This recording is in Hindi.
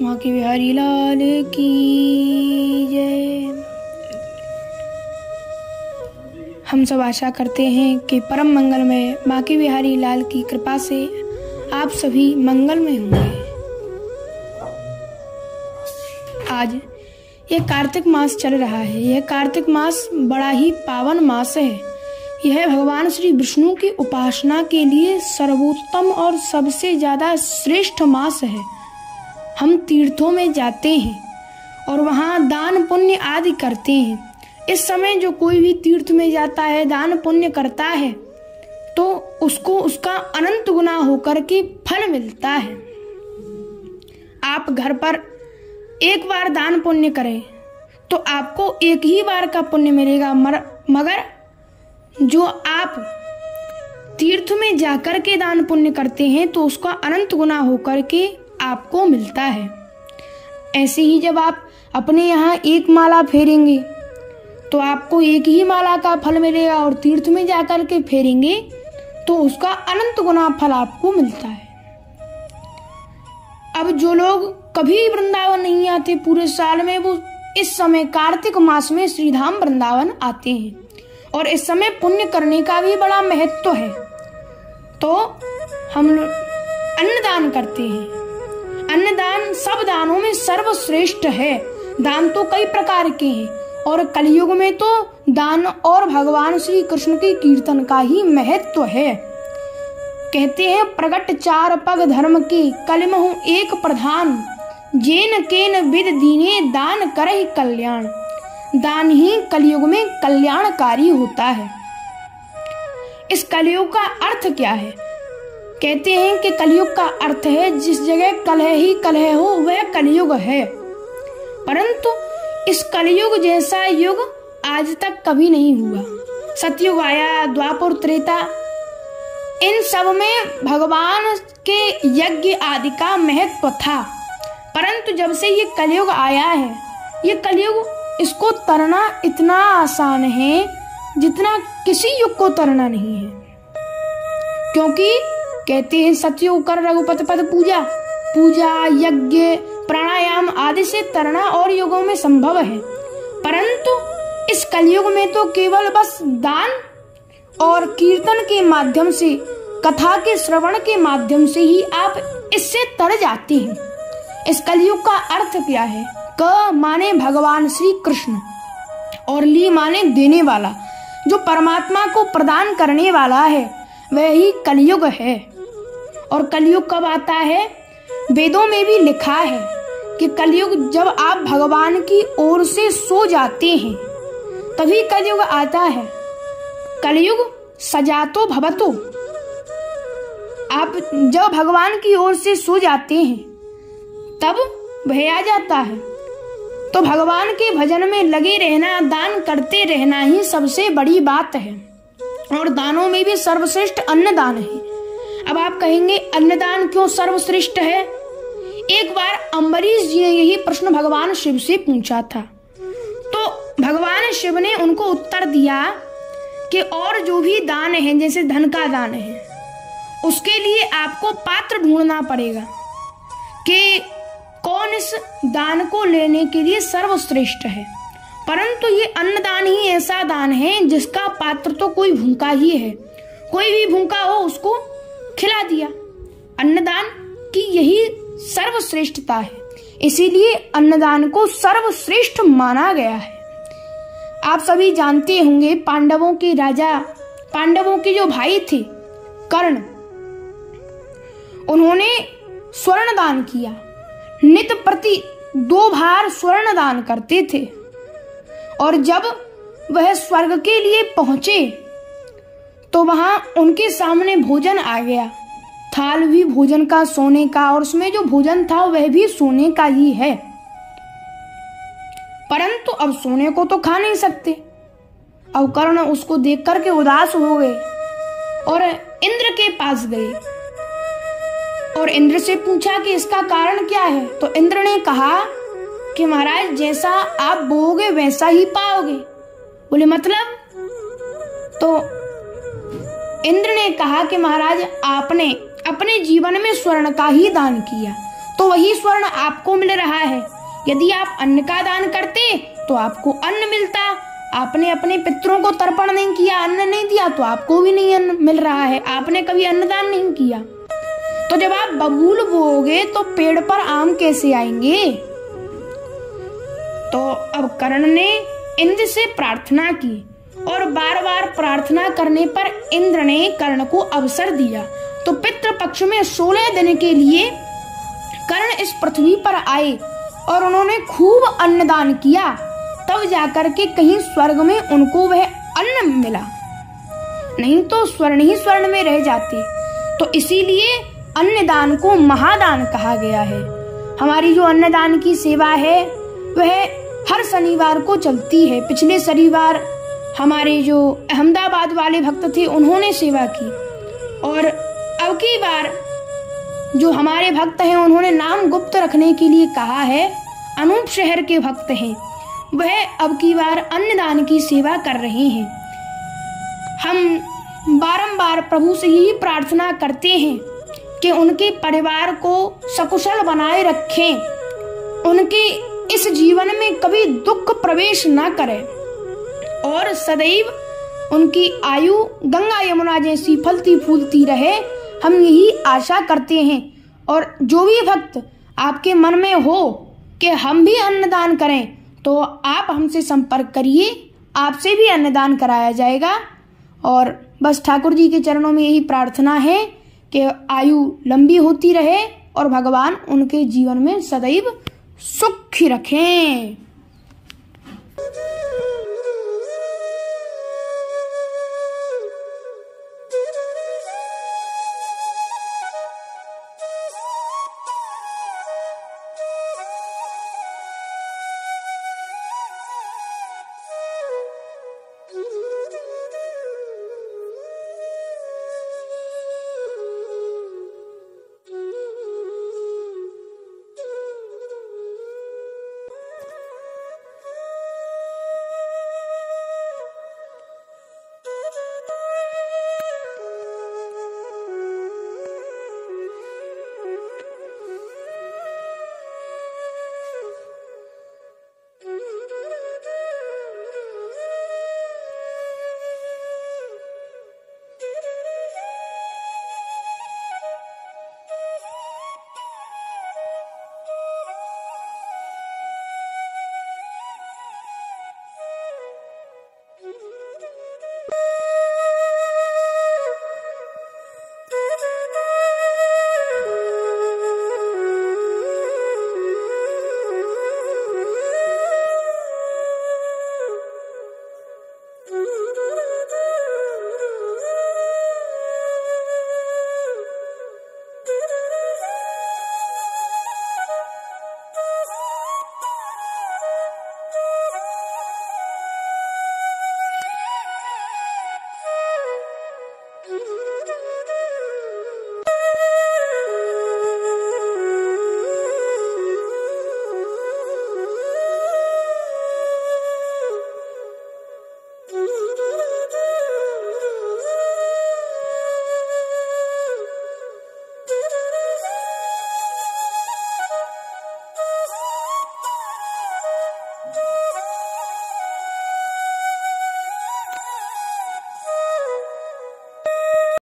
बांके बिहारी लाल की जय। हम सब आशा करते हैं कि परम मंगलमय बांके बिहारी लाल की कृपा से आप सभी मंगलमय होंगे। आज यह कार्तिक मास चल रहा है। यह कार्तिक मास बड़ा ही पावन मास है। यह भगवान श्री विष्णु की उपासना के लिए सर्वोत्तम और सबसे ज्यादा श्रेष्ठ मास है। हम तीर्थों में जाते हैं और वहाँ दान पुण्य आदि करते हैं। इस समय जो कोई भी तीर्थ में जाता है, दान पुण्य करता है, तो उसको उसका अनंत गुना होकर के फल मिलता है। आप घर पर एक बार दान पुण्य करें तो आपको एक ही बार का पुण्य मिलेगा, मगर जो आप तीर्थ में जाकर के दान पुण्य करते हैं तो उसका अनंत गुना होकर के आपको मिलता है। ऐसे ही जब आप अपने यहाँ एक माला फेरेंगे तो आपको एक ही माला का फल मिलेगा, और तीर्थ में जाकर के फेरेंगे तो उसका अनंत गुना फल आपको मिलता है। अब जो लोग कभी वृंदावन नहीं आते पूरे साल में, वो इस समय कार्तिक मास में श्रीधाम वृंदावन आते हैं, और इस समय पुण्य करने का भी बड़ा महत्व है। तो हम अन्नदान करते हैं। अन्नदान सब दानों में सर्वश्रेष्ठ है। दान तो कई प्रकार के हैं, और कलयुग में तो दान और भगवान श्री कृष्ण के कीर्तन का ही महत्व है। कहते हैं प्रगट चार पग धर्म के कलिमहु एक प्रधान, जेन केन विद दीने दान करहि कल्याण। दान ही कलयुग में कल्याणकारी होता है। इस कलयुग का अर्थ क्या है? कहते हैं कि कलयुग का अर्थ है जिस जगह कलह ही कलह हो वह कलयुग है। परंतु इस कलयुग जैसा युग आज तक कभी नहीं हुआ। सतयुग आया, द्वापर, त्रेता, इन सब में भगवान के यज्ञ आदि का महत्व था। परंतु जब से ये कलयुग आया है, ये कलयुग, इसको तरना इतना आसान है जितना किसी युग को तरना नहीं है। क्योंकि कहते हैं सतयुग कर रघुपति पद पूजा, यज्ञ, प्राणायाम आदि से तरना और युगों में संभव है। परंतु इस कलयुग में तो केवल बस दान और कीर्तन के माध्यम से, कथा के श्रवण के माध्यम से ही आप इससे तर जाते हैं। इस कलयुग का अर्थ क्या है? क माने भगवान श्री कृष्ण, और ली माने देने वाला। जो परमात्मा को प्रदान करने वाला है वह ही कलयुग है। और कलयुग कब आता है? वेदों में भी लिखा है कि कलयुग जब आप भगवान की ओर से सो जाते हैं तभी कलयुग आता है। कलयुग सजातो भवतो। आप जब भगवान की ओर से सो जाते हैं तब वह आ जाता है। तो भगवान के भजन में लगे रहना, दान करते रहना ही सबसे बड़ी बात है। और दानों में भी सर्वश्रेष्ठ अन्नदान है। अब आप कहेंगे अन्नदान क्यों सर्वश्रेष्ठ है? एक बार अम्बरीश जी ने यही प्रश्न भगवान शिव से पूछा था। तो भगवान शिव ने उनको उत्तर दिया कि और जो भी दान है, जैसे धन का दान है, उसके लिए आपको पात्र ढूंढना पड़ेगा कि कौन इस दान को लेने के लिए सर्वश्रेष्ठ है। परंतु ये अन्नदान ही ऐसा दान है जिसका पात्र तो कोई भूखा ही है। कोई भी भूखा हो उसको खिला दिया। अन्नदान की यही सर्वश्रेष्ठता है, इसीलिए अन्नदान को सर्वश्रेष्ठ माना गया है। आप सभी जानते होंगे पांडवों के राजा, पांडवों के जो भाई थे कर्ण, उन्होंने स्वर्ण दान किया। नित प्रति 2 बार स्वर्ण दान करते थे। और जब वह स्वर्ग के लिए पहुंचे तो वहां उनके सामने भोजन आ गया। थाल भी भोजन का सोने का, और उसमें जो भोजन था वह भी सोने का ही है। परंतु अब सोने को तो खा नहीं सकते। अब कर्ण उसको देख करके उदास हो गए और इंद्र के पास गए और इंद्र से पूछा कि इसका कारण क्या है। तो इंद्र ने कहा कि महाराज जैसा आप बोओगे वैसा ही पाओगे। बोले मतलब? तो इंद्र ने कहा कि महाराज आपने अपने जीवन में स्वर्ण का ही दान किया, तो वही स्वर्ण आपको मिल रहा है। यदि आप अन्न का दान करते तो आपको अन्न मिलता। आपने अपने पितरों को तर्पण नहीं किया, अन्न नहीं दिया, तो आपको भी नहीं अन्न मिल रहा है। आपने कभी अन्नदान नहीं किया। तो जब आप बबूल बोओगे तो पेड़ पर आम कैसे आएंगे? तो अब कर्ण ने इंद्र से प्रार्थना की और बार बार प्रार्थना करने पर इंद्र ने कर्ण को अवसर दिया। तो पितृपक्ष में 16 दिन के लिए कर्ण इस पृथ्वी पर आए और उन्होंने खूब अन्नदान किया। तब जाकर के कहीं स्वर्ग में उनको वह अन्न मिला, नहीं तो स्वर्ण ही स्वर्ण में रह जाते। तो इसीलिए अन्नदान को महादान कहा गया है। हमारी जो अन्नदान की सेवा है वह हर शनिवार को चलती है। पिछले शनिवार हमारे जो अहमदाबाद वाले भक्त थे उन्होंने सेवा की, और अब की बार जो हमारे भक्त हैं उन्होंने नाम गुप्त रखने के लिए कहा है। अनूप शहर के भक्त हैं, वह अब की बार अन्नदान की सेवा कर रहे हैं। हम बारंबार प्रभु से यही प्रार्थना करते हैं कि उनके परिवार को सकुशल बनाए रखें, उनके इस जीवन में कभी दुख प्रवेश न करे और सदैव उनकी आयु गंगा यमुना जैसी फलती फूलती रहे। हम यही आशा करते हैं। और जो भी भक्त आपके मन में हो कि हम भी अन्नदान करें तो आप हमसे संपर्क करिए, आपसे भी अन्नदान कराया जाएगा। और बस ठाकुर जी के चरणों में यही प्रार्थना है कि आयु लंबी होती रहे और भगवान उनके जीवन में सदैव सुख रखें।